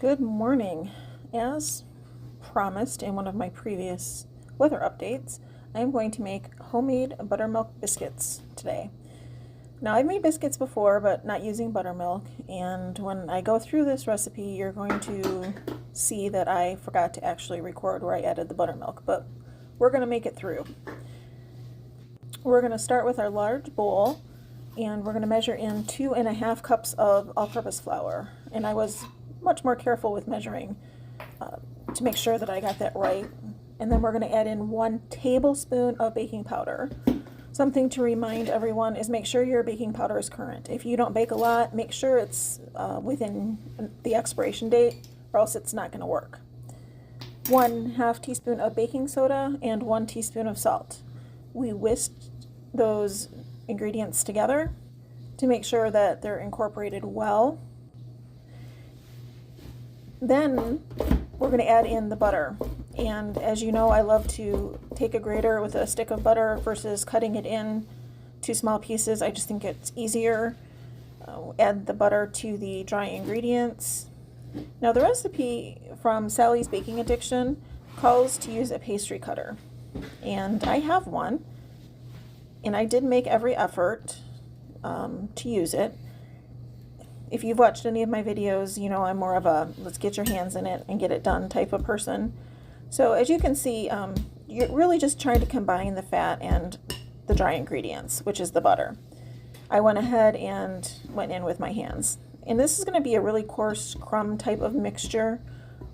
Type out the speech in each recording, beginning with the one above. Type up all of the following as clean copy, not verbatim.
Good morning. As promised in one of my previous weather updates, I am going to make homemade buttermilk biscuits today. Now, I've made biscuits before, but not using buttermilk, and when I go through this recipe, you're going to see that I forgot to actually record where I added the buttermilk, but we're going to make it through. We're going to start with our large bowl, and we're going to measure in 2.5 cups of all-purpose flour, and I was much more careful with measuring to make sure that I got that right. And then we're going to add in 1 tablespoon of baking powder. Something to remind everyone is make sure your baking powder is current. If you don't bake a lot, make sure it's within the expiration date, or else it's not going to work. 1/2 teaspoon of baking soda and 1 teaspoon of salt. We whisked those ingredients together to make sure that they're incorporated well. Then we're going to add in the butter, and as you know, I love to take a grater with a stick of butter versus cutting it in to small pieces. I just think it's easier. Add the butter to the dry ingredients. Now, the recipe from Sally's Baking Addiction calls to use a pastry cutter, and I have one, and I did make every effort to use it. If you've watched any of my videos, you know I'm more of a let's get your hands in it and get it done type of person. So as you can see, you're really just trying to combine the fat and the dry ingredients, which is the butter. I went ahead and went in with my hands. And this is going to be a really coarse crumb type of mixture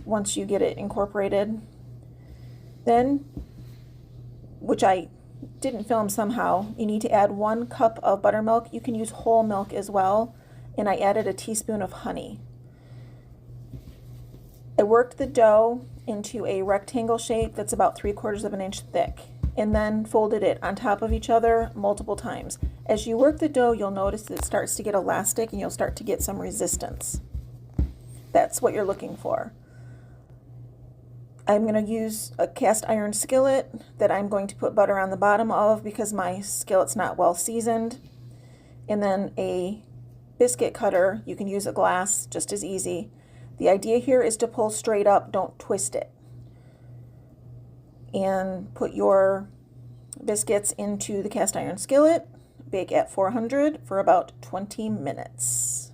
once you get it incorporated. Then, which I didn't film somehow, you need to add 1 cup of buttermilk. You can use whole milk as well. And I added a teaspoon of honey. I worked the dough into a rectangle shape that's about 3/4 of an inch thick, and then folded it on top of each other multiple times. As you work the dough, you'll notice that it starts to get elastic and you'll start to get some resistance. That's what you're looking for. I'm going to use a cast iron skillet that I'm going to put butter on the bottom of because my skillet's not well seasoned, and then a biscuit cutter. You can use a glass, just as easy. The idea here is to pull straight up, don't twist it. And put your biscuits into the cast iron skillet. Bake at 400 for about 20 minutes.